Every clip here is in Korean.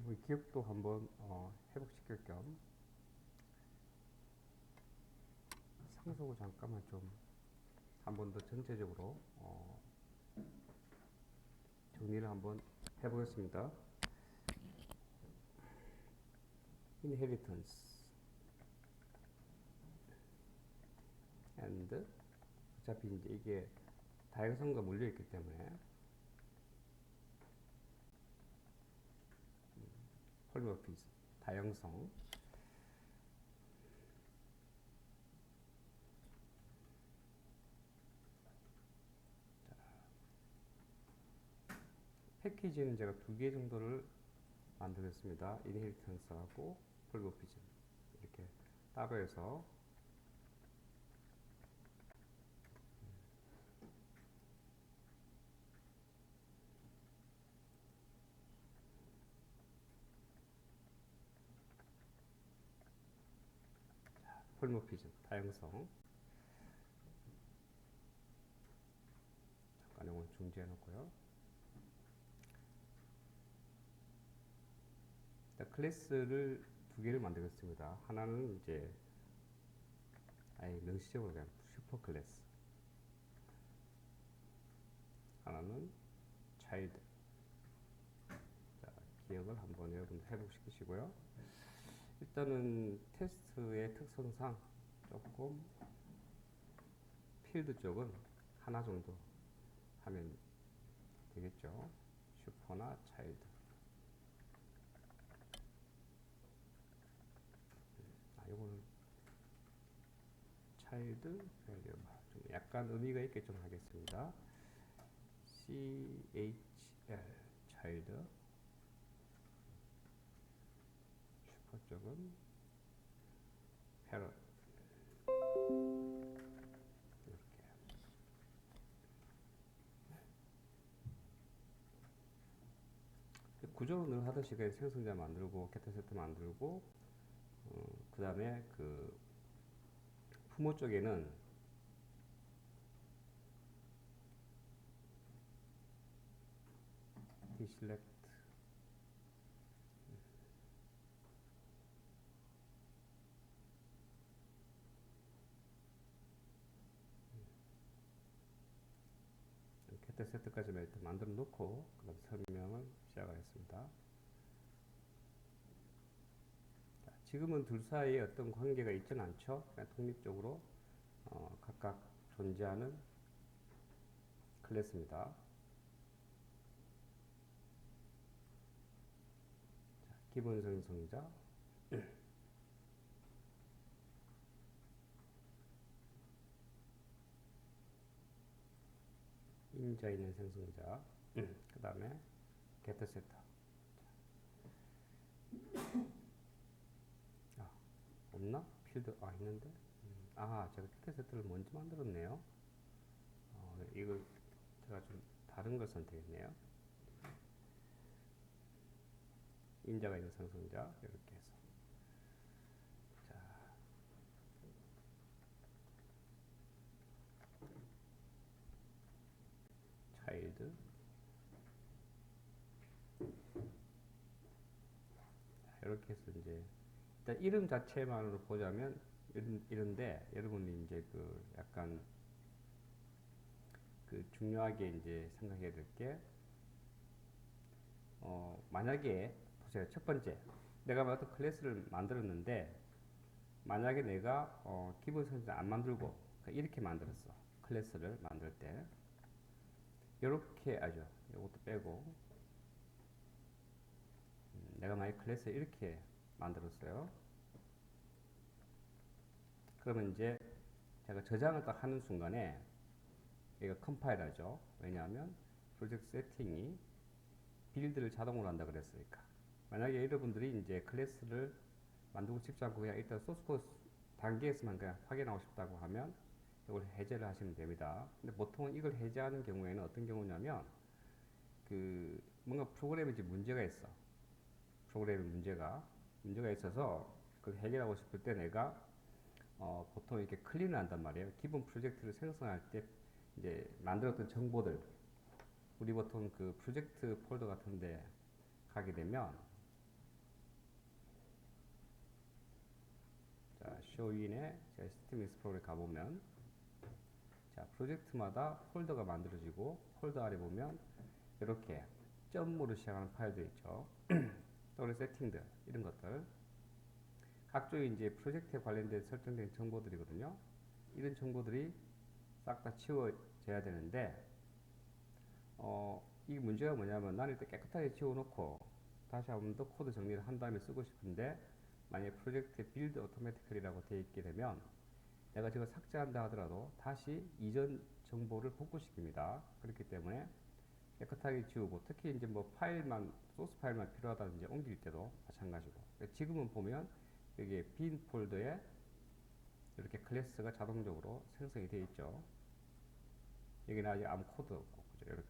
우리 기억도 한번 회복시킬 겸 상속을 잠깐만 좀 한 번 더 전체적으로 정리를 한번 해보겠습니다. inheritance and 어차피 이제 이게 다양성과 물려있기 때문에 폴리모피즘 다양성 패키지는 제가 두 개 정도를 만들었습니다. 인헤리턴스하고 폴리모피즘 이렇게 따로 해서 폴리모피즘 다양성 잠깐 이건 중지해 놓고요. 클래스를 두 개를 만들겠습니다. 하나는 이제 아예 명시적으로 그냥 슈퍼 클래스, 하나는 차일드. 자, 기억을 한번 여러분 회복시키시고요. 일단은 테스트의 특성상 조금 필드 쪽은 하나 정도 하면 되겠죠. 슈퍼나 차일드. 이거는 차일드 밸류 좀 약간 의미가 있게 좀 하겠습니다. CHL 차일드. 슈퍼 쪽은 패럿. 이렇게 구조로 늘 하듯이 그냥 생성자 만들고 게타세트 만들고 그 다음에 그 부모 쪽에는 deselect 게타세트까지만 일단 만들어 놓고 그 다음 설명을 시작하겠습니다. 지금은 둘 사이에 어떤 관계가 있지는 않죠. 그냥 독립적으로 각각 존재하는 클래스입니다. 자, 기본 생성자 인자 있는 생성자 그 다음에 게트세터. 없나? 필드 있는데 제가 게트세터를 먼저 만들었네요. 이거 제가 좀 다른 걸 선택했네요. 인자가 있는 생성자 이렇게 해서 자, 차일드 이렇게 해서 이제 일단 이름 자체만으로 보자면 이런데 여러분이 이제 그 약간 그 중요하게 이제 생각해야 될 게 만약에 보세요. 첫 번째 내가 어떤 클래스를 만들었는데 만약에 내가 기본 선택 안 만들고 이렇게 만들었어. 클래스를 만들 때 이렇게 하죠. 이것도 빼고 내가 만약 클래스 이렇게 만들었어요. 그러면 이제 제가 저장을 딱 하는 순간에 얘가 컴파일 하죠. 왜냐하면 프로젝트 세팅이 빌드를 자동으로 한다 그랬으니까. 만약에 여러분들이 이제 클래스를 만들고 싶지 않고 그냥 일단 소스코드 단계에서만 그냥 확인하고 싶다고 하면 이걸 해제를 하시면 됩니다. 근데 보통은 이걸 해제하는 경우에는 어떤 경우냐면 그 뭔가 프로그램에 이제 문제가 있어. 프로그램에 문제가 있어서 그걸 해결하고 싶을 때 내가 보통 이렇게 클린을 한단 말이에요. 기본 프로젝트를 생성할 때 이제 만들었던 정보들 우리 보통 그 프로젝트 폴더 같은데 가게 되면 join에 제가 시스템 익스플로러에 가보면 자, 프로젝트마다 폴더가 만들어지고 폴더 아래 보면 이렇게 점으로 시작하는 파일들 있죠. 또는 세팅들 이런 것들 각종의 이제 프로젝트에 관련된 설정된 정보들이거든요. 이런 정보들이 싹 다 지워져야 되는데 이 문제가 뭐냐면 나는 일단 깨끗하게 지워놓고 다시 한번 더 코드 정리를 한 다음에 쓰고 싶은데 만약에 프로젝트에 빌드 오토매티컬이라고 되어 있게 되면 내가 지금 삭제한다 하더라도 다시 이전 정보를 복구시킵니다. 그렇기 때문에 깨끗하게 지우고 특히 이제 뭐 파일만 소스 파일만 필요하다든지 옮길 때도 마찬가지고 지금은 보면 여기에 빈 폴더에 이렇게 클래스가 자동적으로 생성이 되어 있죠. 여기는 아직 아무 코드 없고 그죠? 이렇게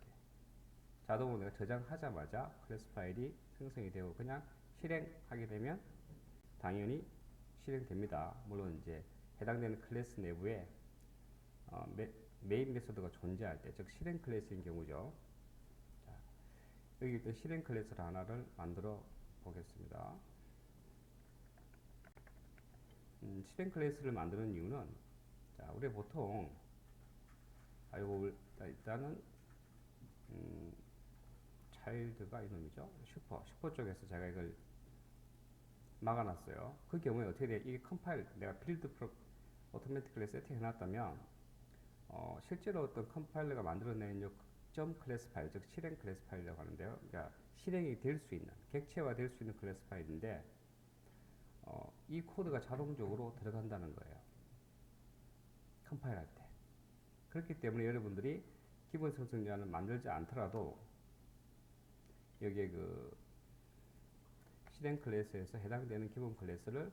자동으로 내가 저장하자마자 클래스 파일이 생성이 되고 그냥 실행하게 되면 당연히 실행됩니다. 물론 이제 해당되는 클래스 내부에 메인 메소드가 존재할 때, 즉 실행 클래스인 경우죠. 자, 여기 일단 실행 클래스를 하나를 만들어 보겠습니다. 실행 클래스를 만드는 이유는 자, 우리 보통 요거 일단은 차일드가 이놈이죠. 슈퍼 쪽에서 제가 이걸 막아놨어요. 그 경우에 어떻게 돼? 이게 컴파일 내가 빌드 오토매틱ally 세팅 해놨다면 실제로 어떤 컴파일러가 만들어낸 점 클래스 파일, 즉 실행 클래스 파일이라고 하는데요. 그러니까 실행이 될 수 있는, 객체화 될 수 있는 클래스 파일인데 이 코드가 자동적으로 들어간다는 거예요. 컴파일할 때. 그렇기 때문에 여러분들이 기본 생성자는 만들지 않더라도 여기에 그 실행 클래스에서 해당되는 기본 클래스를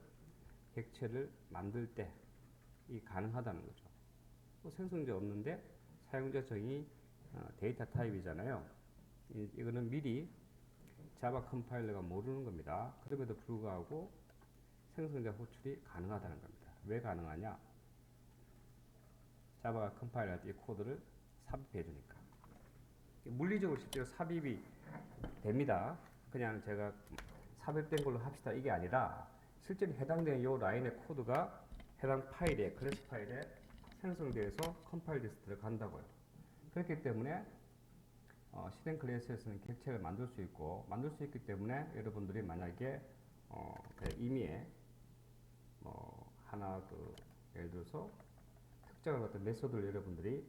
객체를 만들 때 이 가능하다는 거죠. 또 생성자 없는데 사용자 정의 데이터 타입이잖아요. 이거는 미리 자바 컴파일러가 모르는 겁니다. 그럼에도 불구하고 생성자 호출이 가능하다는 겁니다. 왜 가능하냐? 자바가 컴파일할 때 이 코드를 삽입해 주니까. 물리적으로 실제로 삽입이 됩니다. 그냥 제가 삽입된 걸로 합시다 이게 아니라 실제로 해당되는 이 라인의 코드가 해당 파일에 클래스 파일에 생성돼서 컴파일 돼서 들어간다고요. 그렇기 때문에 실행 클래스에서는 객체를 만들 수 있고 만들 수 있기 때문에 여러분들이 만약에 임의에 하나 예를 들어서 특정한 어떤 메소드를 여러분들이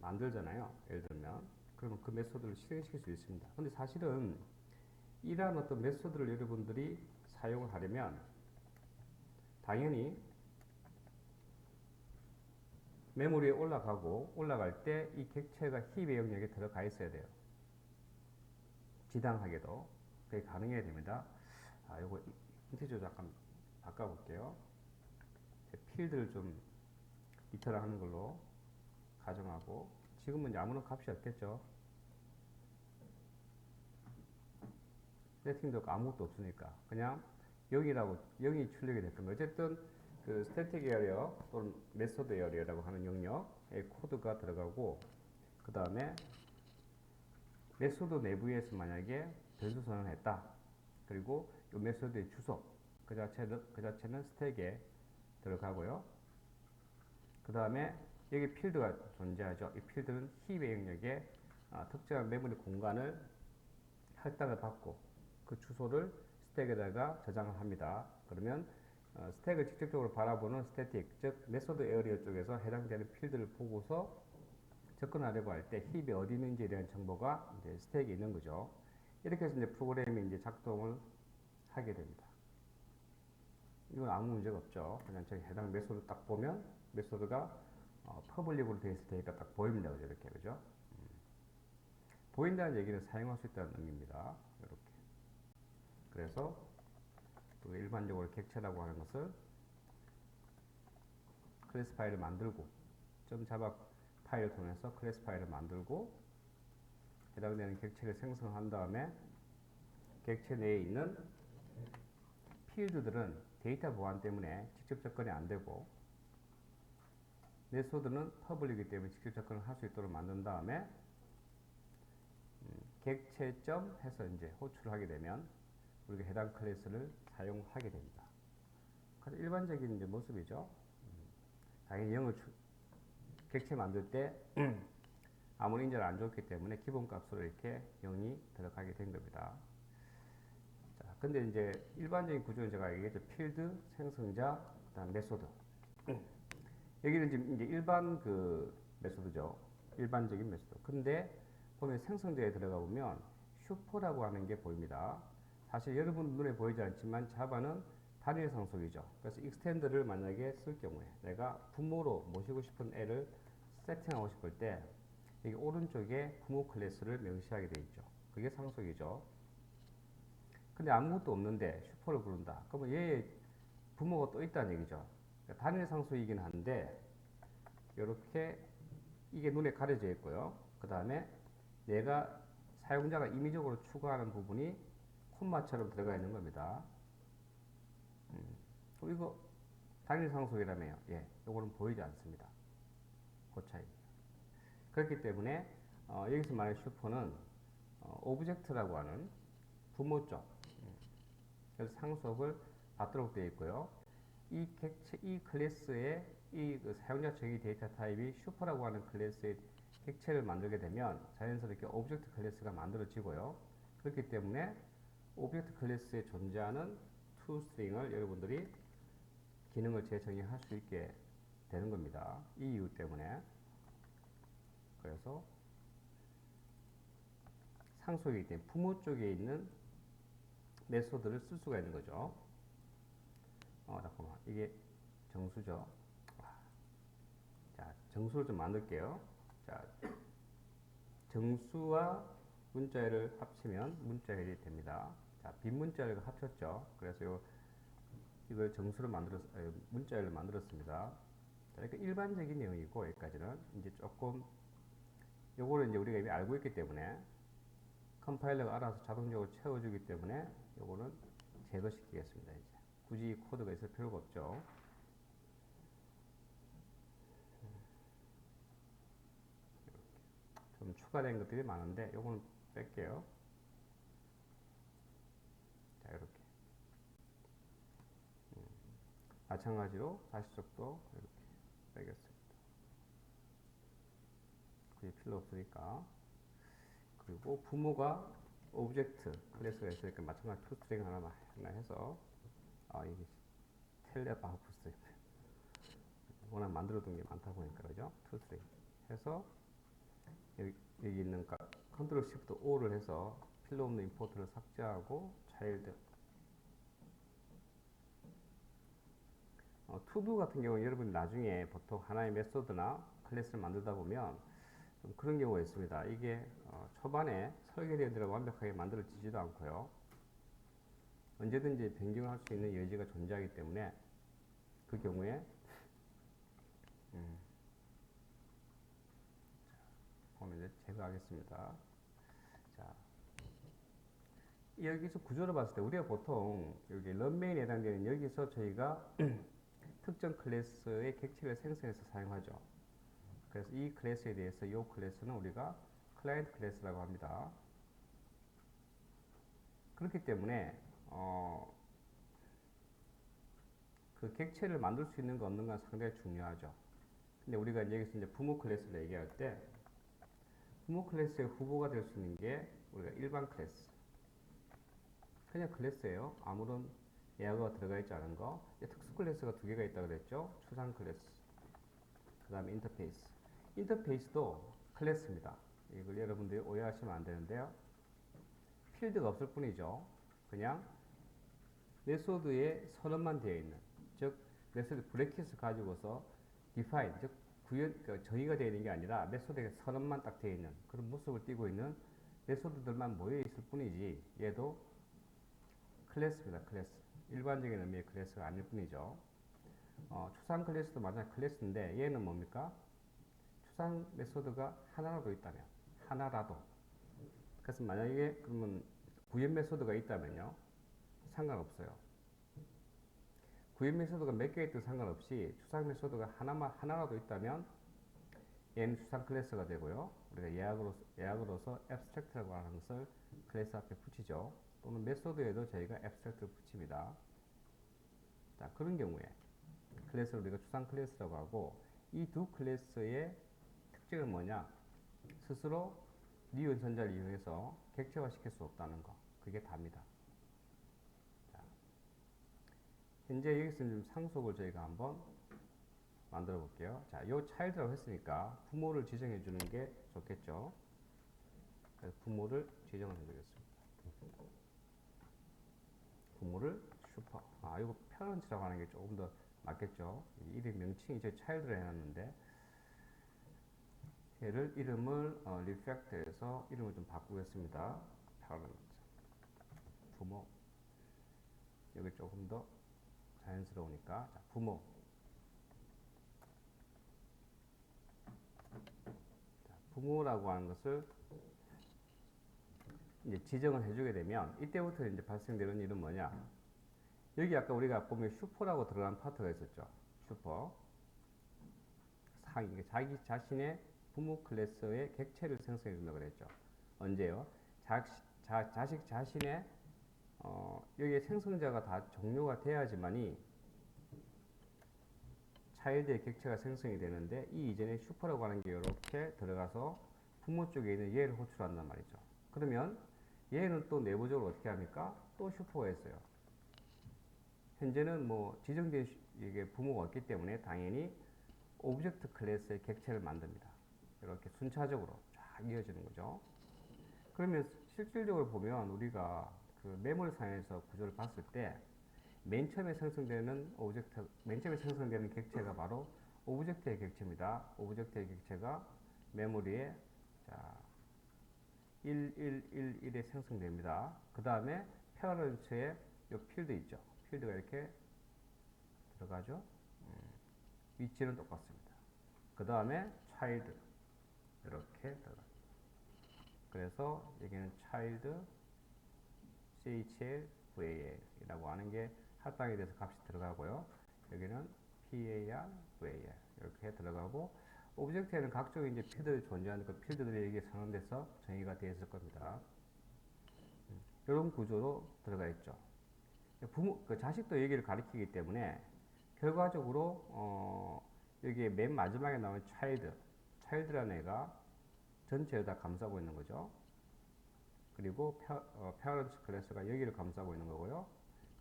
만들잖아요. 예를 들면 그러면 그 메소드를 실행시킬 수 있습니다. 근데 사실은 이러한 어떤 메소드를 여러분들이 사용을 하려면 당연히 메모리에 올라가고 올라갈 때 이 객체가 힙의 영역에 들어가 있어야 돼요. 지당하게도 그게 가능해야 됩니다. 요거 인티저 잠깐 바꿔볼게요. 필드를 좀 리터널 하는 걸로 가정하고 지금은 아무런 값이 없겠죠. 세팅도 아무것도 없으니까 그냥 0이 출력이 됐던 거예요. 어쨌든 그 스태틱 에어리어 또는 메소드 에어리어라고 하는 영역에 코드가 들어가고 그 다음에 메소드 내부에서 만약에 변수 선언했다. 그리고 이 메소드의 주소 그 자체는 스택에 들어가고요. 그 다음에 여기 필드가 존재하죠. 이 필드는 힙의 영역에 특정한 메모리 공간을 할당을 받고 그 주소를 스택에다가 저장을 합니다. 그러면 스택을 직접적으로 바라보는 스태틱, 즉 메소드 에어리어 쪽에서 해당되는 필드를 보고서 접근하려고 할 때 힙이 어디 있는지에 대한 정보가 이제 스택에 있는 거죠. 이렇게 해서 이제 프로그램이 이제 작동을 하게 됩니다. 이건 아무 문제가 없죠. 그냥 저기 해당 메소드 딱 보면 메소드가 퍼블릭으로 되어 있을 테니까 딱 보입니다. 그죠? 이렇게 그죠? 보인다는 얘기는 사용할 수 있다는 의미입니다. 이렇게. 그래서 일반적으로 객체라고 하는 것을 클래스 파일을 만들고 .java 파일을 통해서 클래스 파일을 만들고 해당되는 객체를 생성한 다음에 객체 내에 있는 필드들은 데이터 보안 때문에 직접 접근이 안 되고 메소드는 퍼블릭이기 때문에 직접 접근을 할 수 있도록 만든 다음에 객체점 해서 이제 호출을 하게 되면 우리가 해당 클래스를 사용하게 됩니다. 가장 일반적인 이제 모습이죠. 당연히 객체 만들 때 아무리 인자를 안 줬기 때문에 기본값으로 이렇게 0이 들어가게 된 겁니다. 자, 근데 이제 일반적인 구조는 제가 얘기했죠. 필드, 생성자, 그다음 메소드. 여기는 지금 이제 일반 그 메소드죠. 일반적인 메소드. 근데 보면 생성자에 들어가 보면 슈퍼라고 하는 게 보입니다. 사실 여러분 눈에 보이지 않지만 자바는 단일 상속이죠. 그래서 익스텐드를 만약에 쓸 경우에 내가 부모로 모시고 싶은 애를 세팅하고 싶을 때 여기 오른쪽에 부모 클래스를 명시하게 되어 있죠. 그게 상속이죠. 근데 아무것도 없는데 슈퍼를 부른다. 그러면 얘의 부모가 또 있다는 얘기죠. 그러니까 단일 상속이긴 한데 이렇게 이게 눈에 가려져 있고요. 그 다음에 내가 사용자가 임의적으로 추가하는 부분이 콤마처럼 들어가 있는 겁니다. 이거 단일 상속이라며요. 예, 이거는 보이지 않습니다. 그 차이. 그렇기 때문에 여기서 말하는 슈퍼는 오브젝트라고 하는 부모 쪽. 그래서 상속을 받도록 되어 있고요. 이 객체, 이 클래스의 그 사용자 정의 데이터 타입이 슈퍼라고 하는 클래스의 객체를 만들게 되면 자연스럽게 오브젝트 클래스가 만들어지고요. 그렇기 때문에 오브젝트 클래스에 존재하는 toString을 여러분들이 기능을 재정의할 수 있게 되는 겁니다. 이 이유 때문에. 그래서 상속이기 때문에 부모 쪽에 있는 메소드를 쓸 수가 있는 거죠. 잠깐만. 이게 정수죠. 자, 정수를 좀 만들게요. 자, 정수와 문자열을 합치면 문자열이 됩니다. 자, 빈문자열과 합쳤죠. 그래서 이걸 정수를 문자열을 만들었습니다. 자, 이렇게 일반적인 내용이고, 여기까지는. 이제 조금, 요거를 이제 우리가 이미 알고 있기 때문에, 컴파일러가 알아서 자동적으로 채워주기 때문에, 요거는 제거시키겠습니다, 이제. 굳이 코드가 있을 필요가 없죠. 좀 추가된 것들이 많은데, 요거는 뺄게요. 자, 이렇게. 마찬가지로 다시적도 이렇게 빼겠습니다. 그게 필요 없으니까. 그리고 부모가 오브젝트 클래스가 있으니까 마찬가지로 toString 하나 해서 이게 텔레바우프스 워낙 만들어둔 게 많다 보니까 그죠? toString 해서 여기 있는 컨트롤 시프트 O를 해서 필요 없는 임포트를 삭제하고 차일드 투두 같은 경우는 여러분이 나중에 보통 하나의 메소드나 클래스를 만들다 보면 좀 그런 경우가 있습니다. 이게 초반에 설계되어 완벽하게 만들어지지도 않고요. 언제든지 변경할 수 있는 여지가 존재하기 때문에 그 경우에 보면 이제 제거하겠습니다. 자, 여기서 구조를 봤을 때 우리가 보통 여기 런메인에 해당되는 여기서 저희가 특정 클래스의 객체를 생성해서 사용하죠. 그래서 이 클래스에 대해서 이 클래스는 우리가 클라이언트 클래스라고 합니다. 그렇기 때문에 그 객체를 만들 수 있는 거 없는 건 상당히 중요하죠. 근데 우리가 여기서 이제 부모 클래스를 얘기할 때 부모 클래스의 후보가 될 수 있는 게 우리가 일반 클래스. 그냥 클래스예요. 아무런 예약어가 들어가 있지 않은 거. 특수 클래스가 두 개가 있다고 그랬죠. 추상 클래스. 그 다음에 인터페이스. 인터페이스도 클래스입니다. 이걸 여러분들이 오해하시면 안 되는데요. 필드가 없을 뿐이죠. 그냥 메소드의 선언만 되어 있는, 즉 메소드 브래킷을 가지고서 define, 즉 정의가 되어 있는 게 아니라 메소드의 선언만 딱 되어 있는 그런 모습을 띠고 있는 메소드들만 모여 있을 뿐이지 얘도 클래스입니다. 클래스. 일반적인 의미의 클래스가 아닐 뿐이죠. 추상 클래스도 마찬가지 클래스인데 얘는 뭡니까? 추상 메소드가 하나라도 있다면 하나라도 그래서 만약에 그러면 구현 메소드가 있다면요 상관없어요. 구현 메소드가 몇 개 있든 상관없이 추상 메소드가 하나라도 있다면 얘는 추상 클래스가 되고요. 우리가 예약으로서 abstract라고 하는 것을 클래스 앞에 붙이죠. 또는 메소드에도 저희가 abstract를 붙입니다. 자, 그런 경우에 클래스를 우리가 추상 클래스라고 하고, 이 두 클래스의 특징은 뭐냐? 스스로 니은 전자를 이용해서 객체화 시킬 수 없다는 거. 그게 답니다. 자, 현재 여기서 좀 상속을 저희가 한번 만들어 볼게요. 자, 요 차일드라고 했으니까 부모를 지정해 주는 게 좋겠죠. 그래서 부모를 지정을 해주겠습니다. 부모를 슈퍼. 아, 이거 페런츠라고 하는 게 조금 더 맞겠죠. 이름 명칭이 제 차일드로 해놨는데, 얘를 이름을 리팩트해서 이름을 좀 바꾸겠습니다. 페런트. 부모. 여기 조금 더 자연스러우니까. 자, 부모. 자, 부모라고 하는 것을 이제 지정을 해주게 되면, 이때부터 이제 발생되는 일은 뭐냐? 여기 아까 우리가 보면 슈퍼라고 들어간 파트가 있었죠. 슈퍼. 상위. 자기 자신의 부모 클래스의 객체를 생성해 준다고 그랬죠. 언제요? 자식 자신의 여기에 생성자가 다 종료가 돼야지만이 차일드의 객체가 생성이 되는데, 이 이전에 슈퍼라고 하는 게 이렇게 들어가서 부모 쪽에 있는 얘를 호출한단 말이죠. 그러면 얘는 또 내부적으로 어떻게 합니까? 또 슈퍼가 있어요. 현재는 뭐 지정된 이게 부모가 없기 때문에 당연히 오브젝트 클래스의 객체를 만듭니다. 이렇게 순차적으로 쫙 이어지는 거죠. 그러면 실질적으로 보면 우리가 그 메모리상에서 구조를 봤을 때 맨 처음에 생성되는 객체가 바로 오브젝트의 객체입니다. 오브젝트의 객체가 메모리에 자 1111에 생성됩니다. 그 다음에 페어런츠에 요 필드 있죠. 필드가 이렇게 들어가죠. 위치는 똑같습니다. 그 다음에 차일드 이렇게 들어가. 그래서 여기는 차일드 CHLVAL이라고 하는 게 할당에 대해서 값이 들어가고요. 여기는 PAR, VAR 이렇게 들어가고, 오브젝트에는 각종 이제 필드들이 존재하는 그 필드들이 여기에 선언돼서 정의가 되어 있을 겁니다. 이런 구조로 들어가 있죠. 그 자식도 여기를 가리키기 때문에 결과적으로 여기에 맨 마지막에 나오는 차일드라는 애가 전체를 다 감싸고 있는 거죠. 그리고 페어런츠 클래스가 여기를 감싸고 있는 거고요.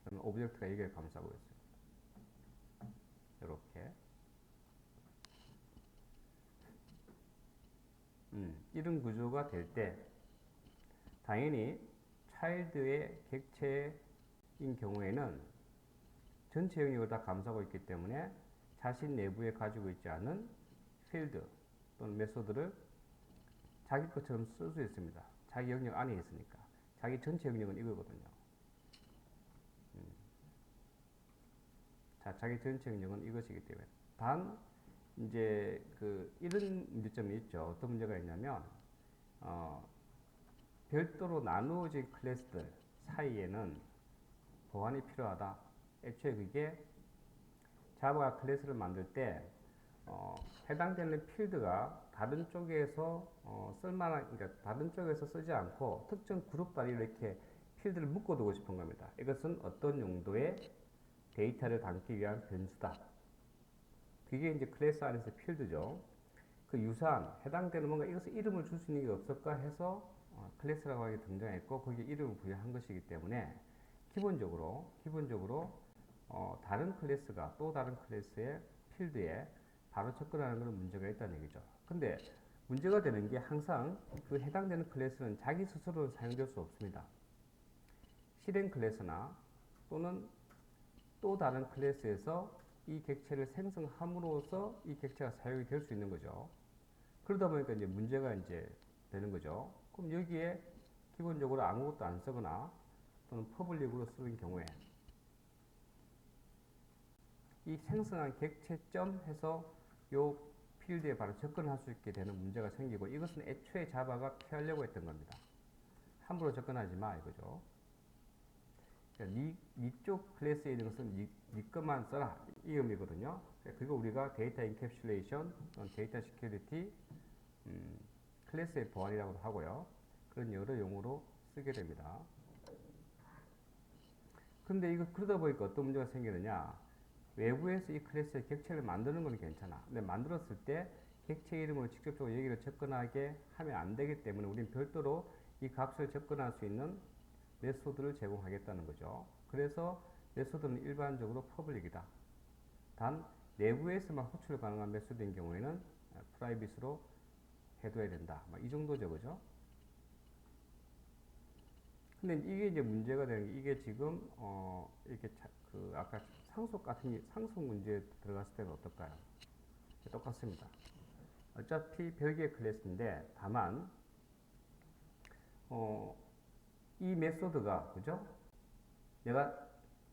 그러면 오브젝트가 여기를 감싸고 있어요. 이렇게. 이런 구조가 될 때 당연히 차일드의 객체인 경우에는 전체 영역을 다 감싸고 있기 때문에 자신 내부에 가지고 있지 않은 필드 또는 메소드를 자기 것처럼 쓸 수 있습니다. 자기 영역 안에 있으니까. 자기 전체 영역은 이거거든요. 자, 자기 전체 영역은 이것이기 때문에. 단, 이제, 이런 문제점이 있죠. 어떤 문제가 있냐면, 별도로 나누어진 클래스들 사이에는 보완이 필요하다. 애초에 그게 자바가 클래스를 만들 때, 해당되는 필드가 다른 쪽에서 그러니까 다른 쪽에서 쓰지 않고 특정 그룹 단위로 이렇게 필드를 묶어두고 싶은 겁니다. 이것은 어떤 용도의 데이터를 담기 위한 변수다. 그게 이제 클래스 안에서 필드죠. 그 유사한 해당되는 뭔가 이것을 이름을 줄 수 있는 게 없을까 해서 클래스라고 하는 게 등장했고 거기에 이름을 부여한 것이기 때문에 기본적으로 다른 클래스가 또 다른 클래스의 필드에 바로 접근하는 것은 문제가 있다는 얘기죠. 근데 문제가 되는 게 항상 그 해당되는 클래스는 자기 스스로는 사용될 수 없습니다. 실행 클래스나 또는 또 다른 클래스에서 이 객체를 생성함으로써 이 객체가 사용이 될 수 있는 거죠. 그러다 보니까 이제 문제가 이제 되는 거죠. 그럼 여기에 기본적으로 아무것도 안 쓰거나 또는 퍼블릭으로 쓰는 경우에 이 생성한 객체점 해서 요 필드에 바로 접근할 수 있게 되는 문제가 생기고 이것은 애초에 자바가 피하려고 했던 겁니다. 함부로 접근하지 마 이거죠. 그러니까 쪽 클래스에 있는 것은 네 것만 써라 이 의미거든요. 그리고 우리가 데이터 인캡슐레이션, 데이터 시큐리티, 클래스의 보안이라고도 하고요. 그런 여러 용어로 쓰게 됩니다. 근데 이거 그러다 보니까 어떤 문제가 생기느냐? 외부에서 이 클래스의 객체를 만드는 건 괜찮아. 근데 만들었을 때 객체 이름으로 직접적으로 여기를 접근하게 하면 안 되기 때문에 우린 별도로 이 값을 접근할 수 있는 메소드를 제공하겠다는 거죠. 그래서 메소드는 일반적으로 퍼블릭이다. 단 내부에서만 호출 가능한 메소드인 경우에는 프라이빗으로 해둬야 된다. 이 정도죠, 그죠? 근데 이게 이제 문제가 되는 게 이게 지금 이렇게 그 아까 상속 같은 상속 문제에 들어갔을 때는 어떨까요? 똑같습니다. 어차피 별개의 클래스인데 다만 이 메소드가 그죠? 내가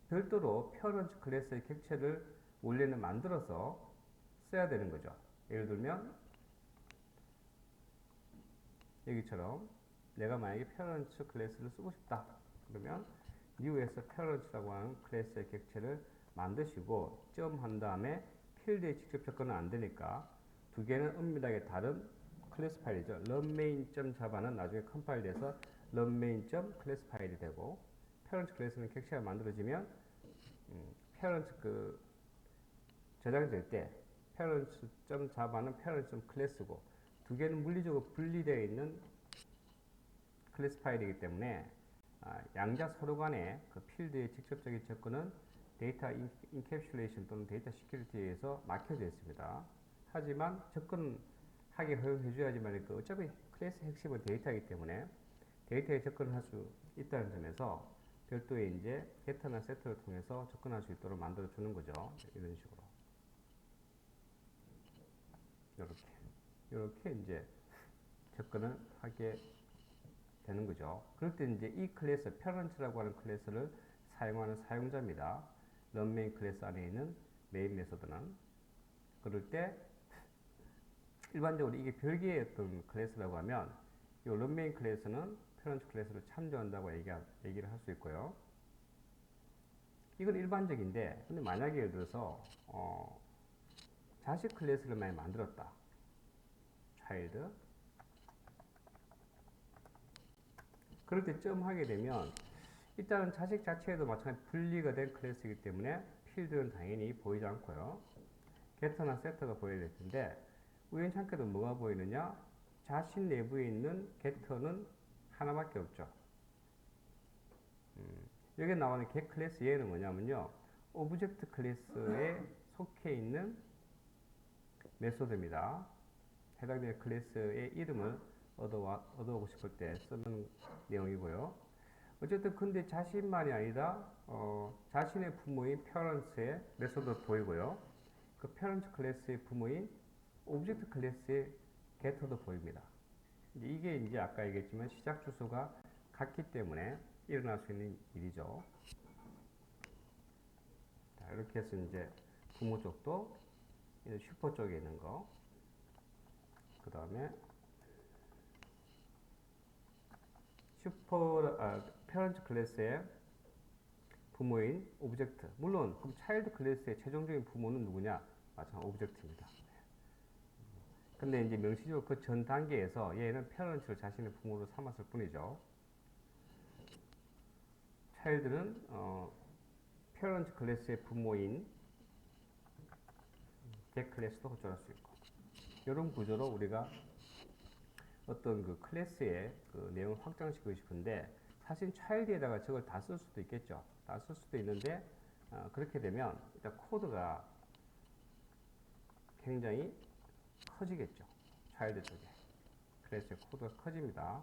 별도로 페어런트 클래스의 객체를 원래는 만들어서 써야 되는 거죠. 예를 들면 여기처럼 내가 만약에 페어런트 클래스를 쓰고 싶다. 그러면 new에서 페어런트라고 하는 클래스의 객체를 만드시고 점 한 다음에 필드에 직접 접근은 안 되니까 두 개는 엄밀하게 다른 클래스 파일이죠. runmain.java는 나중에 컴파일 돼서 runmain.class 파일이 되고 페어런트 클래스는 객체가 만들어지면 페어런트 그 저장될 때 parent.java는 parent.class고 두 개는 물리적으로 분리되어 있는 클래스 파일이기 때문에 양자 서로 간의 그 필드의 직접적인 접근은 데이터 인캡슐레이션 또는 데이터 시큐리티에서 막혀져 있습니다. 하지만 접근하게 허용해줘야지만 어차피 클래스 핵심은 데이터이기 때문에 데이터에 접근할 수 있다는 점에서 별도의 이제 get나 set를 통해서 접근할 수 있도록 만들어 주는 거죠. 이런 식으로. 이렇게 이제 접근을 하게 되는 거죠. 그럴 때 이제 이 클래스, parent라고 하는 클래스를 사용하는 사용자입니다. runMain 클래스 안에 있는 메인 메소드는. 그럴 때 일반적으로 이게 별개의 어떤 클래스라고 하면 이 runMain 클래스는 parent 클래스를 참조한다고 얘기를 할 수 있고요. 이건 일반적인데, 근데 만약에 예를 들어서 자식 클래스를 많이 만들었다. child. 그럴 때 점 하게 되면 일단은 자식 자체에도 마찬가지 분리가 된 클래스이기 때문에 필드는 당연히 보이지 않고요. get나 set가 보여야 될 텐데 우연찮게도 뭐가 보이느냐? 자신 내부에 있는 getter는 하나밖에 없죠. 여기 나오는 get 클래스 얘는 뭐냐면요. 오브젝트 클래스에 속해 있는 메소드입니다. 해당되는 클래스의 이름을 얻어오고 싶을 때 쓰는 내용이고요. 어쨌든 근데 자신만이 아니라 자신의 부모인 parents의 메소드도 보이고요. 그 parent 클래스의 부모인 object 클래스의 getter도 보입니다. 이게 이제 아까 얘기했지만 시작 주소가 같기 때문에 일어날 수 있는 일이죠. 자, 이렇게 해서 이제 부모 쪽도 슈퍼 쪽에 있는 거, 그 다음에 페런트 클래스의 부모인 오브젝트. 물론 그럼 차일드 클래스의 최종적인 부모는 누구냐? 마찬가지 오브젝트입니다. 근데 이제 명시적으로 그 전 단계에서 얘는 페런트를 자신의 부모로 삼았을 뿐이죠. 차일드는 페런트 클래스의 부모인 get 클래스도 호출할 수 있고 이런 구조로 우리가 어떤 그 클래스의 그 내용을 확장시키고 싶은데 사실 차일드에다가 저걸 다 쓸 수도 있겠죠. 다 쓸 수도 있는데 그렇게 되면 일단 코드가 굉장히 커지겠죠. 차일드 쪽에 클래스의 코드가 커집니다.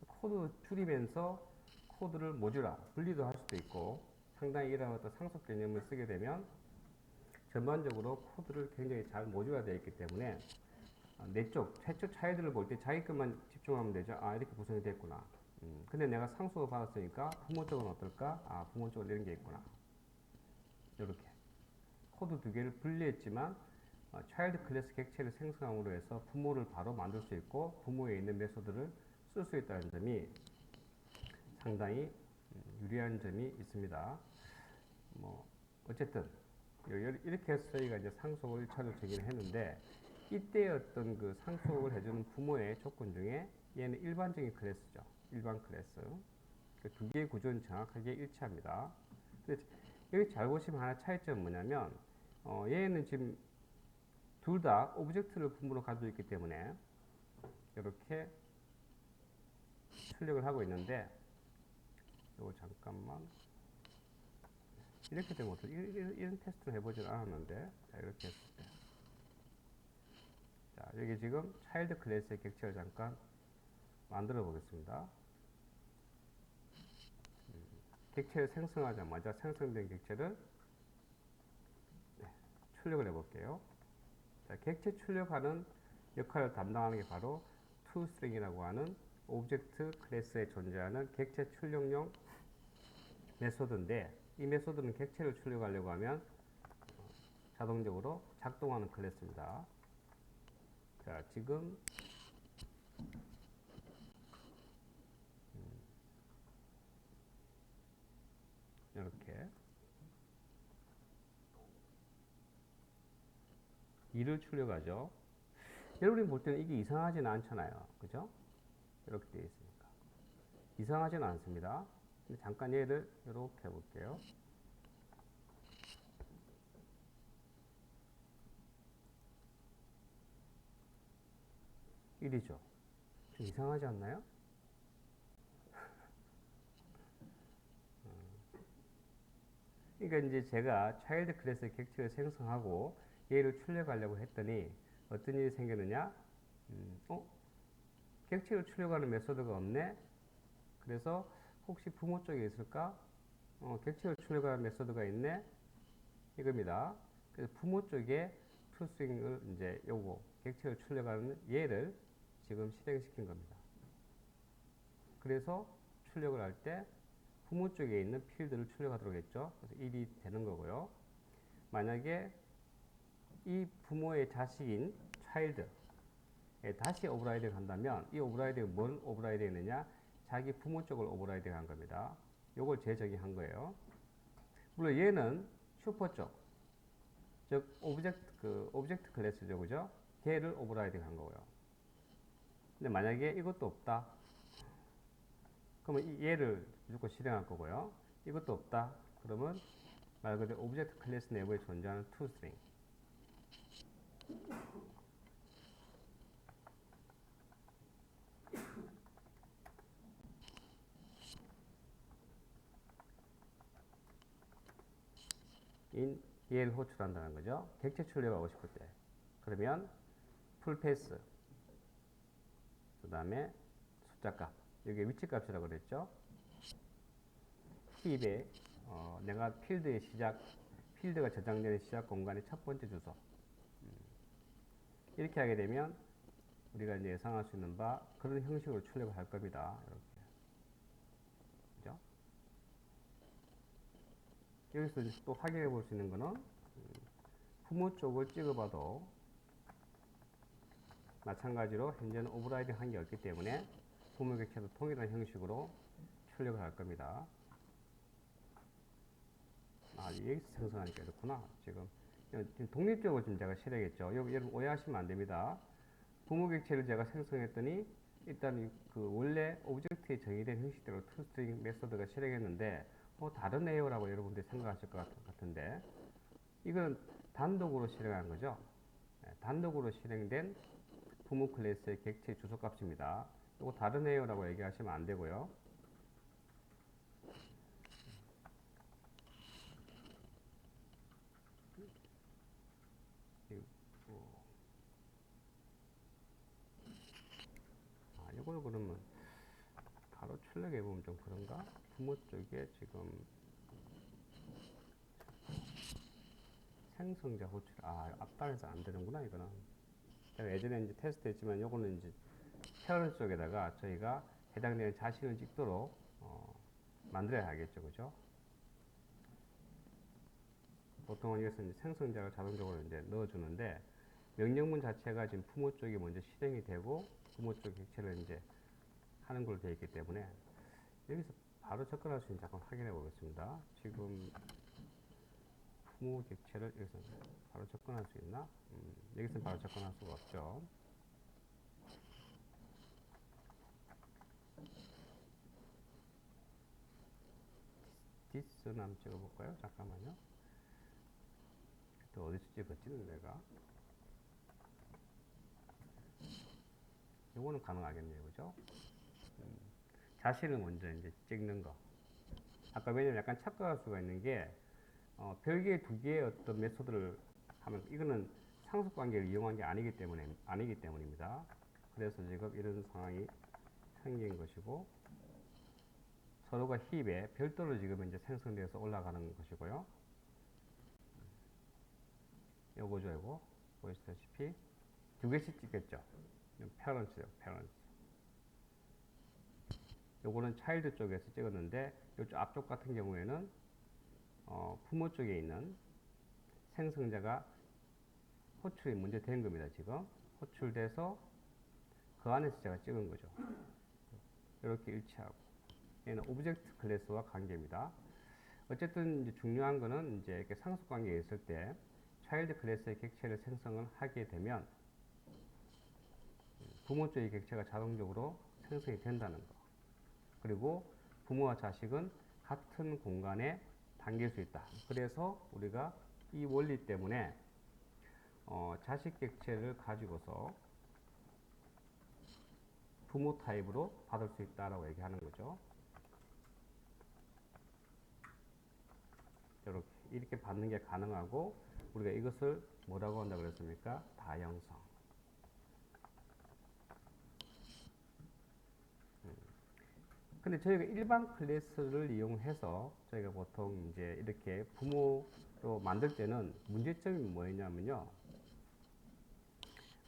코드 줄이면서 코드를 모듈화, 분리도 할 수도 있고 상당히 이런 어떤 상속 개념을 쓰게 되면 전반적으로 코드를 굉장히 잘 모듈화되어 있기 때문에 내 쪽, 최초 차이들을 볼 때 자기 것만 집중하면 되죠. 아, 이렇게 구성이 됐구나. 근데 내가 상속을 받았으니까 부모 쪽은 어떨까? 아, 부모 쪽은 이런 게 있구나. 이렇게. 코드 두 개를 분리했지만 차일드 클래스 객체를 생성함으로 해서 부모를 바로 만들 수 있고 부모에 있는 메소드를 쓸 수 있다는 점이 상당히 유리한 점이 있습니다. 뭐 어쨌든 이렇게 해서 저희가 이제 상속을 1차로 제기를 했는데 이때 어떤 그 상속을 해주는 부모의 조건 중에 얘는 일반적인 클래스죠. 일반 클래스. 그 두 개의 구조는 정확하게 일치합니다. 여기 잘 보시면 하나 차이점은 뭐냐면 얘는 지금 둘 다 오브젝트를 분모로 가지고 있기 때문에 이렇게 출력을 하고 있는데 이거 잠깐만 이렇게 되면 어떻게 이런 테스트를 해보질 않았는데 자, 이렇게 했을 때 자, 여기 지금 차일드 클래스의 객체를 잠깐 만들어 보겠습니다. 객체를 생성하자마자 생성된 객체를 출력을 해볼게요. 자, 객체 출력하는 역할을 담당하는 게 바로 toString이라고 하는 오브젝트 클래스에 존재하는 객체 출력용 메소드인데 이 메소드는 객체를 출력하려고 하면 자동적으로 작동하는 클래스입니다. 자, 지금 이렇게 2를 출력하죠. 여러분이 볼 때는 이게 이상하지는 않잖아요. 그죠? 이렇게 되어 있으니까. 이상하지는 않습니다. 잠깐 얘를 이렇게 해볼게요. 일이죠. 좀 이상하지 않나요? 그러니까 이제 제가 차일드 클래스의 객체를 생성하고 얘를 출력하려고 했더니 어떤 일이 생겼느냐? 객체를 출력하는 메소드가 없네? 그래서 혹시 부모 쪽에 있을까? 객체를 출력하는 메소드가 있네? 이겁니다. 그래서 부모 쪽에 toString을 이제 요거 객체를 출력하는 얘를 지금 실행시킨 겁니다. 그래서 출력을 할 때 부모 쪽에 있는 필드를 출력하도록 했죠. 그래서 1이 되는 거고요. 만약에 이 부모의 자식인 child에 다시 오버라이딩 한다면 이 오버라이딩은 뭘 오버라이딩 했느냐? 자기 부모 쪽을 오버라이딩 한 겁니다. 요걸 재정의한 거예요. 물론 얘는 슈퍼 쪽, 즉 오브젝트 클래스죠, 그죠? 걔를 오버라이딩 한 거고요. 근데 만약에 이것도 없다. 그러면 얘를 무조건 실행할 거고요. 이것도 없다. 그러면 말 그대로 오브젝트 클래스 내부에 존재하는 toString. 인 얘를 호출한다는 거죠. 객체 출력하고 싶을 때. 그러면 풀패스 그 다음에 숫자값 여기 위치값이라고 그랬죠. 힙에 내가 필드가 저장되는 시작 공간의 첫 번째 주소 이렇게 하게 되면 우리가 이제 예상할 수 있는 바 그런 형식으로 출력을 할 겁니다. 이렇게. 그죠? 여기서 이제 또 확인해 볼 수 있는 거는 부모 쪽을 찍어봐도 마찬가지로 현재는 오버라이딩 한 게 없기 때문에 부모 객체도 통일한 형식으로 출력을 할 겁니다. 여기서 생성하니까 이렇구나. 지금 독립적으로 지금 제가 실행했죠. 여러분 오해하시면 안 됩니다. 부모 객체를 제가 생성했더니 일단 그 원래 오브젝트에 정의된 형식대로 toString 메소드가 실행했는데 다르네요라고 여러분들이 생각하실 것 같은데 이건 단독으로 실행한 거죠. 네, 단독으로 실행된 부모 클래스의 객체 주소값입니다. 이거 다르네요라고 얘기하시면 안 되고요. 이걸 그러면 바로 출력해 보면 좀 그런가? 부모 쪽에 지금 생성자 호출 앞단에서 안 되는구나 이거는. 제가 예전에 이제 테스트 했지만 요거는 이제 페어런트 쪽에다가 저희가 해당되는 자신을 찍도록 만들어야 하겠죠, 그죠? 보통은 이것은 이제 생성자를 자동적으로 이제 넣어주는데 명령문 자체가 지금 부모 쪽이 먼저 실행이 되고 부모 쪽 객체를 이제 하는 걸로 되어 있기 때문에 여기서 바로 접근할 수 있는지 잠깐 확인해 보겠습니다. 지금 부모 객체를 여기서 바로 접근할 수 있나? 여기서는 바로 접근할 수가 없죠. 디스는 한번 찍어볼까요? 잠깐만요. 또 어디서 찍었지 내가? 요거는 가능하겠네요, 그죠? 자신을 먼저 이제 찍는 거. 아까 왜냐면 약간 착각할 수가 있는 게 별개의 두 개의 어떤 메소드를 하면 이거는 상속 관계를 이용한 게 아니기 때문입니다. 그래서 지금 이런 상황이 생긴 것이고 서로가 힙에 별도로 지금 이제 생성돼서 올라가는 것이고요. 요거죠, 요거. 보시다시피 두 개씩 찍겠죠. 페런츠요, 페런츠. 요거는 차일드 쪽에서 찍었는데 이쪽 앞쪽 같은 경우에는 부모 쪽에 있는 생성자가 호출이 문제 된 겁니다. 지금 호출돼서 그 안에서 제가 찍은 거죠. 이렇게 일치하고 얘는 오브젝트 클래스와 관계입니다. 어쨌든 이제 중요한 거는 이제 이렇게 상속 관계에 있을 때 차일드 클래스의 객체를 생성을 하게 되면 부모 쪽의 객체가 자동적으로 생성이 된다는 거. 그리고 부모와 자식은 같은 공간에 담길 수 있다. 그래서 우리가 이 원리 때문에 자식 객체를 가지고서 부모 타입으로 받을 수 있다라고 얘기하는 거죠. 이렇게 받는 게 가능하고 우리가 이것을 뭐라고 한다고 그랬습니까? 다형성. 근데 저희가 일반 클래스를 이용해서 저희가 보통 이제 이렇게 부모로 만들 때는 문제점이 뭐였냐면요.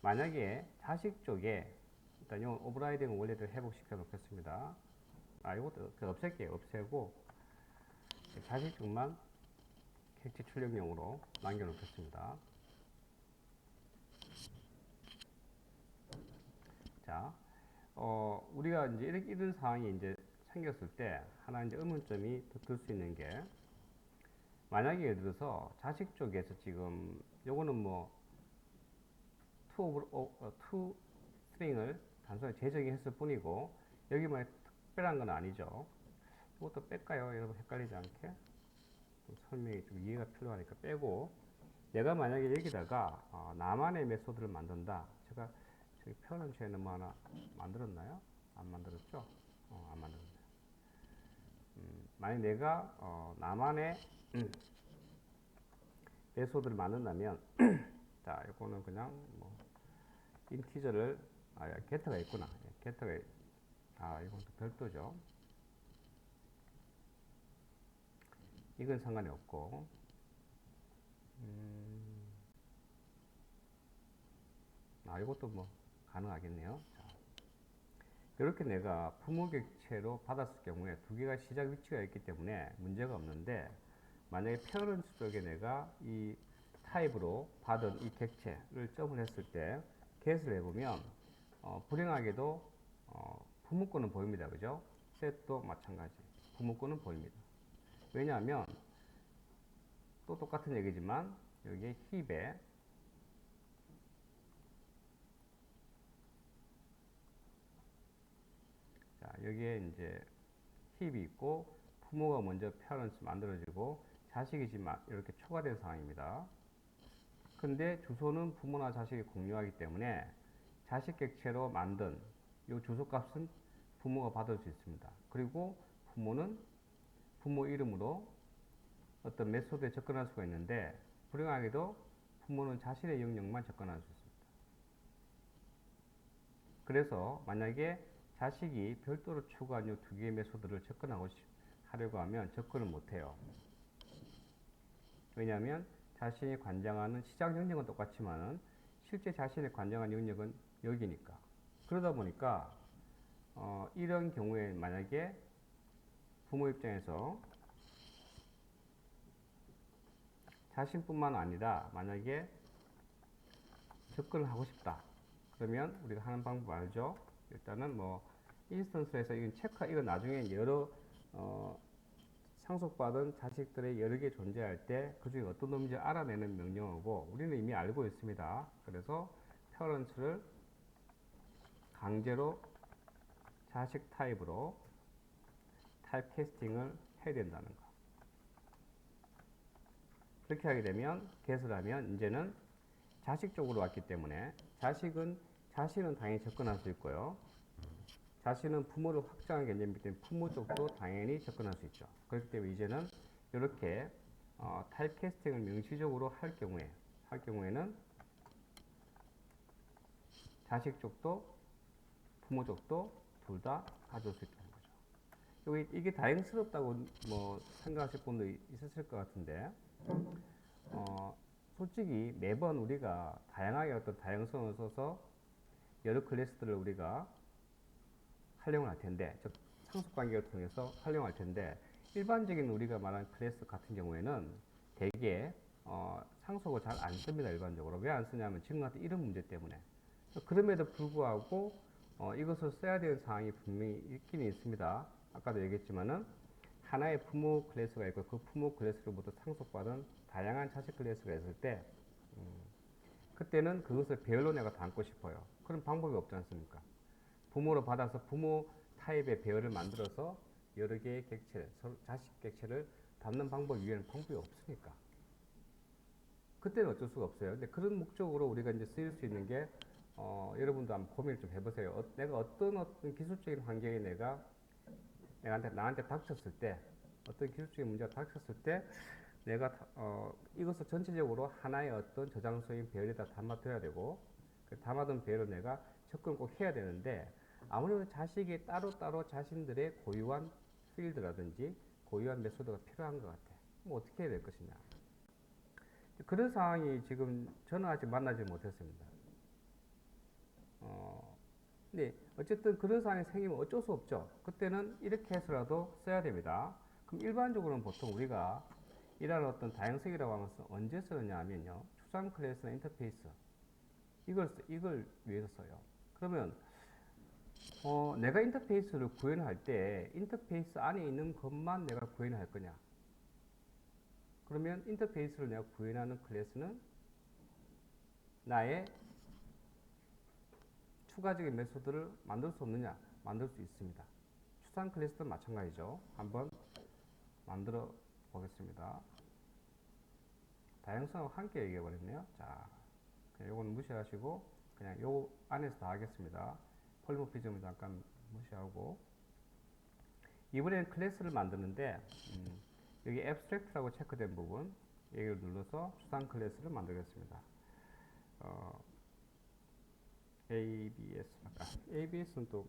만약에 자식 쪽에 일단 이 오버라이딩 원리를 회복시켜 놓겠습니다. 이것도 없앨게요. 없애고 자식 쪽만 객체 출력용으로 남겨 놓겠습니다. 자, 우리가 이제 이런 상황이 이제 생겼을 때 하나 이제 의문점이 들 수 있는 게 만약에 예를 들어서 자식 쪽에서 지금 요거는 뭐 to string을 단순하게 재정의했을 뿐이고 여기 뭐 특별한 건 아니죠. 이것도 뺄까요? 여러분 헷갈리지 않게 좀 설명이 좀 이해가 필요하니까 빼고 내가 만약에 여기다가 나만의 메소드를 만든다. 제가 저기 페어런츠에는 뭐 하나 만들었나요? 안 만들었죠? 안 만들었네. 만약 내가 나만의 메소드를 만든다면 자, 이거는 그냥 뭐 인티저를 게터가 있구나. 게터가 이건 또 별도죠. 이건 상관이 없고 이것도 뭐 가능하겠네요. 자, 이렇게 내가 부모 객체로 받았을 경우에 두 개가 시작 위치가 있기 때문에 문제가 없는데 만약에 페어런츠 쪽에 내가 이 타입으로 받은 이 객체를 점을 했을 때 get을 해보면 불행하게도 부모 거는 보입니다. 그죠? set도 마찬가지. 부모 거는 보입니다. 왜냐하면 또 똑같은 얘기지만 여기에 힙에 자, 여기에 이제 힙이 있고 부모가 먼저 페어런츠 만들어지고 자식이 지금 이렇게 초과된 상황입니다. 근데 주소는 부모나 자식이 공유하기 때문에 자식 객체로 만든 이 주소 값은 부모가 받을 수 있습니다. 그리고 부모는 부모 이름으로 어떤 메소드에 접근할 수가 있는데 불행하게도 부모는 자신의 영역만 접근할 수 있습니다. 그래서 만약에 자식이 별도로 추가한 이 두 개의 메소드를 하려고 하면 접근을 못해요. 왜냐하면 자신이 관장하는 시작 영역은 똑같지만은 실제 자신이 관장하는 영역은 여기니까. 그러다 보니까 이런 경우에 만약에 부모 입장에서 자신뿐만 아니라 만약에 접근을 하고 싶다. 그러면 우리가 하는 방법 알죠? 일단은 뭐 인스턴스에서 이거 나중에 여러 상속받은 자식들의 여러 개 존재할 때 그 중에 어떤 놈인지 알아내는 명령어고 우리는 이미 알고 있습니다. 그래서 페어런츠를 강제로 자식 타입으로 타입 캐스팅을 해야 된다는 거. 그렇게 하게 되면 개수를 하면 이제는 자식 쪽으로 왔기 때문에 자신은 당연히 접근할 수 있고요. 자신은 부모를 확장한 개념이기 때문에 부모 쪽도 당연히 접근할 수 있죠. 그렇기 때문에 이제는 이렇게 타입캐스팅을 명시적으로 할 경우에는 자식 쪽도 부모 쪽도 둘 다 가져올 수 있다는 거죠. 이게 다행스럽다고 뭐 생각하실 분도 있으실 것 같은데, 솔직히 매번 우리가 다양하게 어떤 다양성을 써서 여러 클래스들을 우리가 활용을 할 텐데, 즉 상속관계를 통해서 활용할 텐데, 일반적인 우리가 말하는 클래스 같은 경우에는 대개 상속을 잘 안 씁니다. 일반적으로. 왜 안 쓰냐면 지금 같은 이런 문제 때문에. 그럼에도 불구하고 이것을 써야 되는 상황이 분명히 있기는 있습니다. 아까도 얘기했지만은 하나의 부모 클래스가 있고 그 부모 클래스로부터 상속받은 다양한 자식 클래스가 있을 때 그때는 그것을 배열로 내가 담고 싶어요. 그런 방법이 없지 않습니까? 부모로 받아서 부모 타입의 배열을 만들어서 여러 개의 객체, 자식 객체를 담는 방법 이외에는 방법이 없으니까. 그때는 어쩔 수가 없어요. 근데 그런 목적으로 우리가 이제 쓰일 수 있는 게, 여러분도 한번 고민을 좀 해보세요. 내가 어떤 기술적인 환경에 나한테 닥쳤을 때, 어떤 기술적인 문제가 닥쳤을 때, 내가, 이것을 전체적으로 하나의 어떤 저장소인 배열에다 담아둬야 되고, 그 담아둔 배열을 내가 접근을 꼭 해야 되는데, 아무래도 자식이 따로따로 자신들의 고유한 필드라든지, 고유한 메소드가 필요한 것 같아. 뭐 어떻게 해야 될 것이냐. 그런 상황이 지금 저는 아직 만나지 못했습니다. 근데 어쨌든 그런 상황이 생기면 어쩔 수 없죠. 그때는 이렇게 해서라도 써야 됩니다. 그럼 일반적으로는 보통 우리가 이런 어떤 다양성이라고 하면서 언제 쓰느냐 하면요. 추상 클래스나 인터페이스. 이걸 위해서 써요. 그러면, 내가 인터페이스를 구현할 때 인터페이스 안에 있는 것만 내가 구현할 거냐. 그러면 인터페이스를 내가 구현하는 클래스는 나의 추가적인 메소드를 만들 수 없느냐? 만들 수 있습니다. 추상 클래스도 마찬가지죠. 한번 만들어 보겠습니다. 다양성하고 함께 얘기해 버렸네요. 자, 요거는 무시하시고 그냥 요 안에서 다 하겠습니다. 폴모피즘을 잠깐 무시하고 이번에는 클래스를 만드는데 여기 abstract라고 체크된 부분 여기를 눌러서 추상 클래스를 만들겠습니다. ABS는 또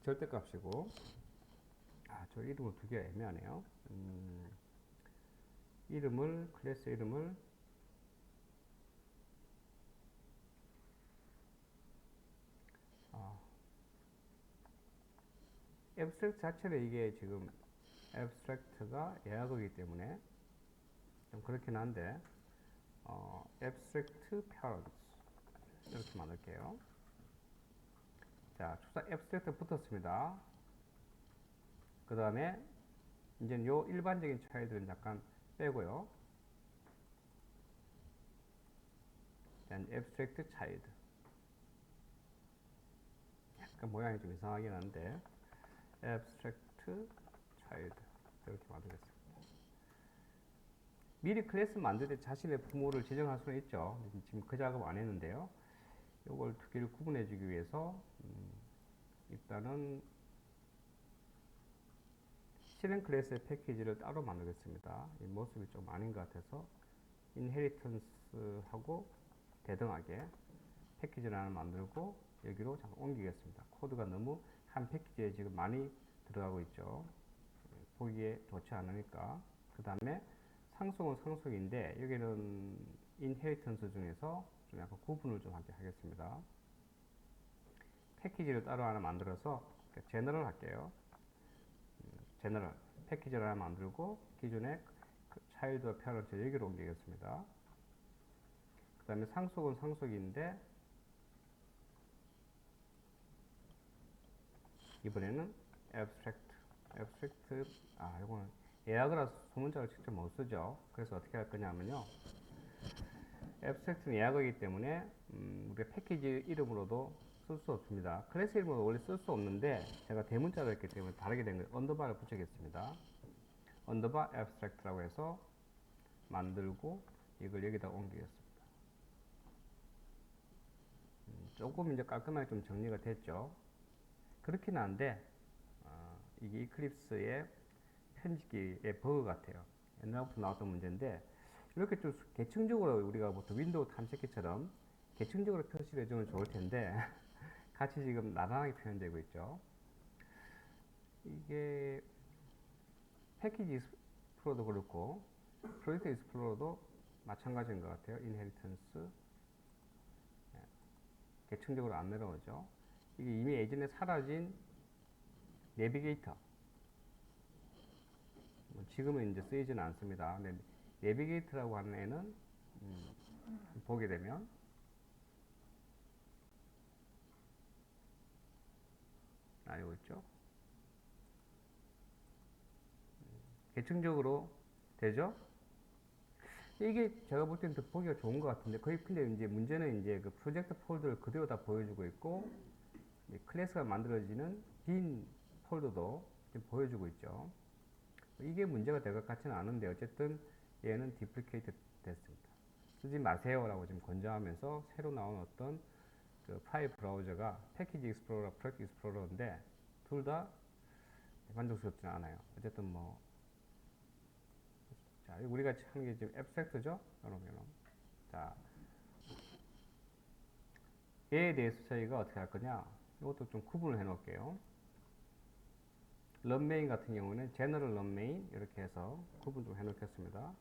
절대값이고 저 이름을 두 개가 애매하네요. 클래스 이름을 abstract 자체는 이게 지금 abstract가 예약어이기 때문에 좀 그렇긴 한데 abstract parents 이렇게 만들게요. 자, 추상 abstract 붙었습니다. 그 다음에 이제 요 일반적인 차이들은 잠깐 빼고요. abstract child 약간 모양이 좀 이상하긴 한데 abstract child 이렇게 만들겠습니다. 미리 클래스 만들 때 자신의 부모를 지정할 수는 있죠. 지금 그 작업 안 했는데요. 이걸 두 개를 구분해 주기 위해서 일단은 실행 클래스의 패키지를 따로 만들겠습니다. 이 모습이 좀 아닌 것 같아서 inheritance하고 대등하게 패키지를 하나 만들고 여기로 잠깐 옮기겠습니다. 코드가 너무 한 패키지에 지금 많이 들어가고 있죠. 보기에 좋지 않으니까. 그 다음에 상속은 상속인데 여기는 inheritance 중에서 좀 약간 구분을 좀 함께 하겠습니다. 패키지를 따로 하나 만들어서 제너럴 할게요. 제너럴 패키지를 하나 만들고 기존의 차일드와 페어런트 여기로 옮기겠습니다. 그 다음에 상속은 상속인데 이번에는 abstract 이거는 예약이라서 소문자를 직접 못 쓰죠. 그래서 어떻게 할 거냐면요. abstract는 예약이기 때문에 우리가 패키지 이름으로도 쓸 수 없습니다. 클래스 이름으로 원래 쓸 수 없는데 제가 대문자로 했기 때문에 다르게 된 거예요. 언더바를 붙이겠습니다. 언더바 abstract라고 해서 만들고 이걸 여기다 옮기겠습니다. 조금 이제 깔끔하게 좀 정리가 됐죠. 그렇긴 한데 이게 이클립스의 편집기의 버그 같아요. 옛날부터 나왔던 문제인데 이렇게 좀 계층적으로 우리가 보통 윈도우 탐색기처럼 계층적으로 표시를 해주면 좋을 텐데 같이 지금 나란하게 표현되고 있죠. 이게 패키지 익스플로러도 그렇고 프로젝트 익스플로러도 마찬가지인 것 같아요. 인헤리턴스 계층적으로 안 내려오죠. 이게 이미 예전에 사라진 내비게이터 지금은 이제 쓰이지는 않습니다. 근데 내비게이터라고 하는 애는 보게 되면 알고 있죠. 계층적으로 되죠. 이게 제가 볼 때는 더 보기가 좋은 것 같은데 거의 근데 이제 문제는 이제 그 프로젝트 폴더를 그대로 다 보여주고 있고 클래스가 만들어지는 빈 폴더도 지금 보여주고 있죠. 이게 문제가 될 것 같지는 않은데 어쨌든 얘는 디플리케이트 됐습니다. 쓰지 마세요라고 지금 권장하면서 새로 나온 어떤 그 파일 브라우저가 패키지 익스플로러, 프로젝트 익스플로러인데 둘 다 만족스럽지는 않아요. 어쨌든 뭐 자, 우리가 하는 게 지금 앱스트랙트죠? 여러분. 자, 얘에 대해서 저희가 어떻게 할 거냐? 이것도 좀 구분을 해 놓을게요. 런메인 같은 경우는 제너럴 런메인 이렇게 해서 구분 좀 해 놓겠습니다.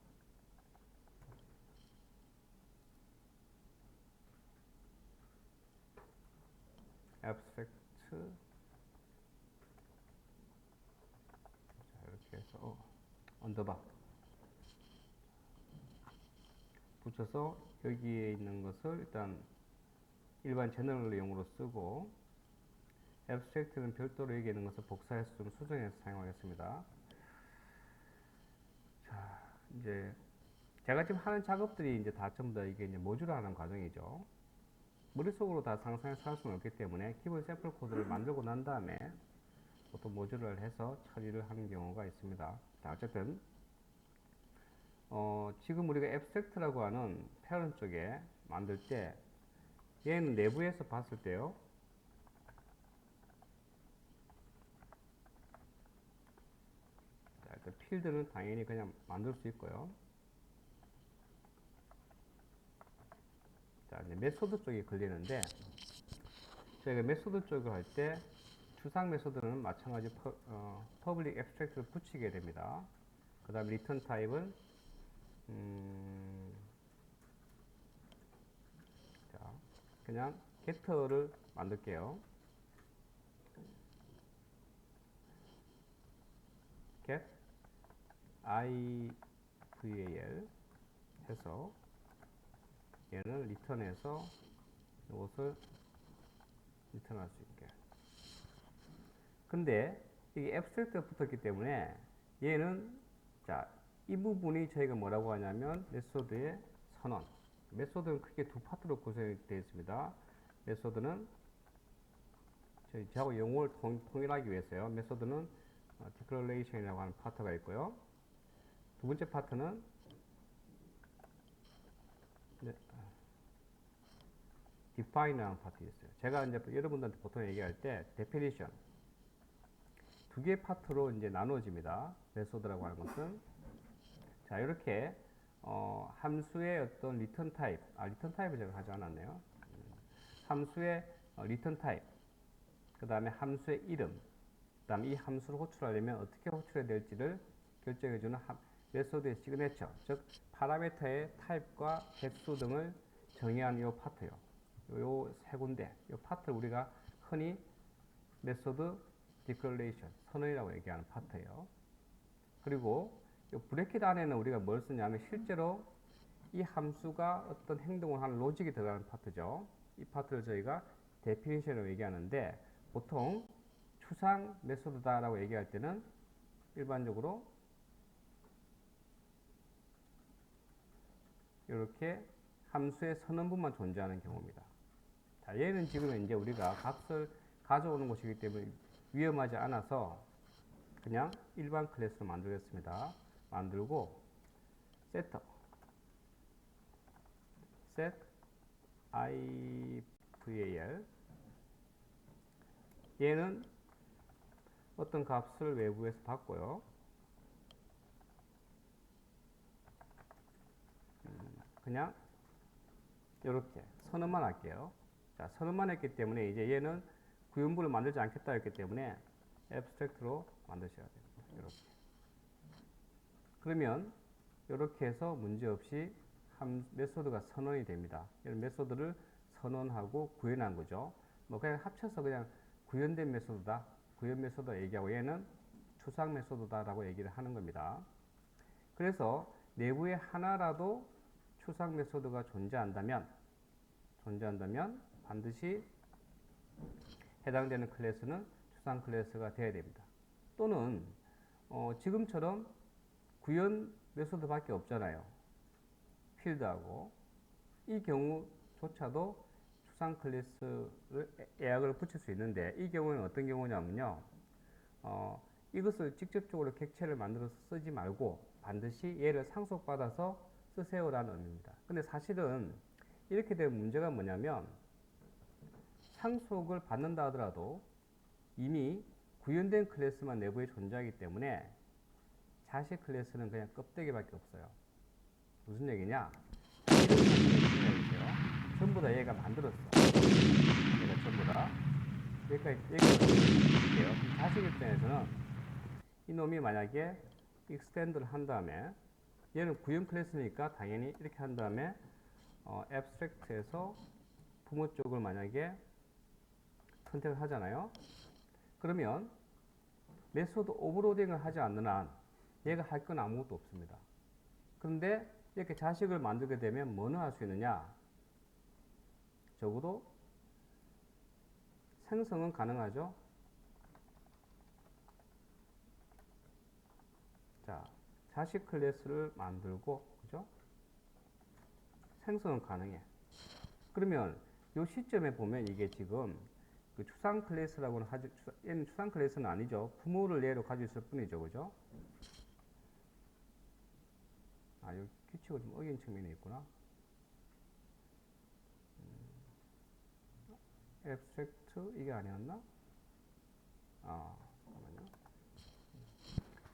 앱스트랙트 자, 이렇게 해서 언더바 붙여서 여기에 있는 것을 일단 일반 제너럴용으로 쓰고 앱스트랙트는 별도로 여기 있는 것을 복사해서 좀 수정해서 사용하겠습니다. 자, 이제 제가 지금 하는 작업들이 이제 다 전부 다 이게 이제 모듈화하는 과정이죠. 머릿속으로 다 상상해서 할 수는 없기 때문에 기본 샘플 코드를 만들고 난 다음에 보통 모듈화를 해서 처리를 하는 경우가 있습니다. 자, 어쨌든 지금 우리가 앱스트랙트라고 하는 패런 쪽에 만들 때 얘는 내부에서 봤을 때요. 자, 일단 필드는 당연히 그냥 만들 수 있고요. 자, 이제 메소드 쪽이 걸리는데 저희가 메소드 쪽을 할 때 추상 메소드는 마찬가지 퍼블릭 앱스트랙트를 붙이게 됩니다. 그 다음에 리턴 타입은 자, 그냥 getter를 만들게요. get ival 해서 얘는 리턴해서 이것을 리턴할 수 있게. 근데 이게 앱스트랙트가 붙었기 때문에 얘는 자, 이 부분이 저희가 뭐라고 하냐면 메소드의 선언. 메소드는 크게 두 파트로 구성이 되어 있습니다. 메소드는 저하고 용어를 통일하기 위해서요. 메소드는 declaration이라고 하는 파트가 있고요. 두 번째 파트는 define이라는 파트 있어요. 제가 이제 여러분들한테 보통 얘기할 때 definition 두 개의 파트로 이제 나누어집니다. 메소드라고 하는 것은 자 이렇게 함수의 어떤 리턴 타입 리턴 타입을 제가 하지 않았네요. 함수의 리턴 타입 그 다음에 함수의 이름 그 다음에 이 함수를 호출하려면 어떻게 호출해야 될지를 결정해주는 메소드의 시그네처 즉 파라미터의 타입과 개수 등을 정의하는 이 파트요. 요 세 군데 이 파트를 우리가 흔히 메소드 디클레이션 선언이라고 얘기하는 파트예요. 그리고 이 브래킷 안에는 우리가 뭘 쓰냐면 실제로 이 함수가 어떤 행동을 하는 로직이 들어가는 파트죠. 이 파트를 저희가 데피니션으로 얘기하는데 보통 추상 메소드다라고 얘기할 때는 일반적으로 이렇게 함수의 선언부만 존재하는 경우입니다. 자, 얘는 지금 이제 우리가 값을 가져오는 것이기 때문에 위험하지 않아서 그냥 일반 클래스로 만들겠습니다. 만들고 세터 set ival 얘는 어떤 값을 외부에서 받고요. 그냥 이렇게 선언만 할게요. 자, 선언만 했기 때문에 이제 얘는 구현부를 만들지 않겠다 했기 때문에 abstract로 만드셔야 됩니다. 이렇게. 그러면 이렇게 해서 문제없이 한 메소드가 선언이 됩니다. 이런 메소드를 선언하고 구현한 거죠. 뭐 그냥 합쳐서 그냥 구현된 메소드다, 구현 메소드 얘기하고 얘는 추상 메소드다라고 얘기를 하는 겁니다. 그래서 내부에 하나라도 추상 메소드가 존재한다면 반드시 해당되는 클래스는 추상 클래스가 되어야 됩니다. 또는 지금처럼 구현 메소드밖에 없잖아요. 필드하고 이 경우조차도 추상 클래스를 예약을 붙일 수 있는데 이 경우는 어떤 경우냐면요. 이것을 직접적으로 객체를 만들어서 쓰지 말고 반드시 얘를 상속받아서 쓰세요라는 의미입니다. 근데 사실은 이렇게 되면 문제가 뭐냐면 상속을 받는다 하더라도 이미 구현된 클래스만 내부에 존재하기 때문에 자식 클래스는 그냥 껍데기밖에 없어요. 무슨 얘기냐? 전부 다 얘가 만들었어. 얘가 전부 다. 여기까지 얘기해볼게요. 자식 입장에서는 이놈이 만약에 extend를 한 다음에 얘는 구현 클래스니까 당연히 이렇게 한 다음에 abstract에서 부모 쪽을 만약에 선택을 하잖아요. 그러면 메소드 오버로딩을 하지 않는 한 얘가 할 건 아무것도 없습니다. 그런데 이렇게 자식을 만들게 되면 뭐는 할 수 있느냐? 적어도 생성은 가능하죠. 자, 자식 클래스를 만들고, 그죠? 생성은 가능해. 그러면 이 시점에 보면 이게 지금 그 추상 클래스라고는 하지, 얘는 추상 클래스는 아니죠. 부모를 예로 가지고 있을 뿐이죠. 그죠? 아, 여기 규칙을 좀 어긴 측면이 있구나. abstract 이게 아니었나? 잠깐만요.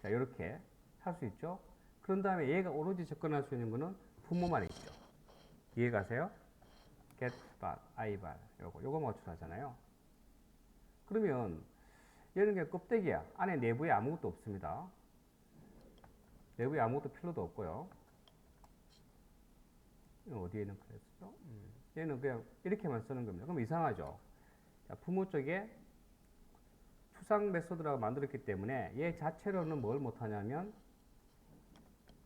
자, 이렇게 할 수 있죠. 그런 다음에 얘가 오로지 접근할 수 있는 거는 부모만 있죠. 이해가세요? get bar, i bar 요거 맞춰하잖아요. 그러면 얘는 그냥 껍데기야. 안에 내부에 아무것도 없습니다. 내부에 아무것도 필요도 없고요. 어디에 있는 클래스죠? 얘는 그냥 이렇게만 쓰는 겁니다. 그럼 이상하죠? 자, 부모 쪽에 추상 메소드라고 만들었기 때문에 얘 자체로는 뭘 못하냐면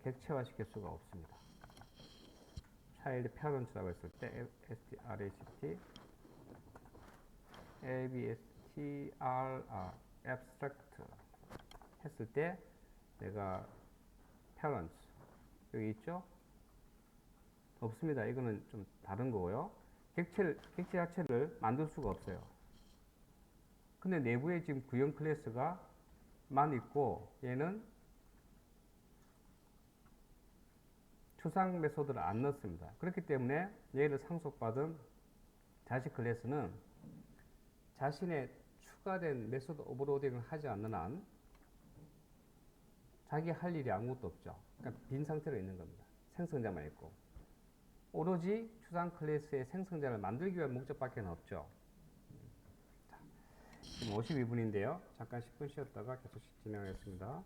객체화 시킬 수가 없습니다. child parents라고 했을 때 strct abstr abstract 했을 때 내가 parents 여기 있죠? 없습니다. 이거는 좀 다른 거고요. 객체 자체를 만들 수가 없어요. 근데 내부에 지금 구형 클래스가 만 있고 얘는 추상 메소드를 안 넣습니다. 그렇기 때문에 얘를 상속받은 자식 클래스는 자신의 추가된 메소드 오버로딩을 하지 않는 한 자기 할 일이 아무것도 없죠. 그러니까 빈 상태로 있는 겁니다. 생성자만 있고. 오로지 추상 클래스의 생성자를 만들기 위한 목적밖에 없죠. 자, 지금 52분인데요. 잠깐 10분 쉬었다가 계속 진행하겠습니다.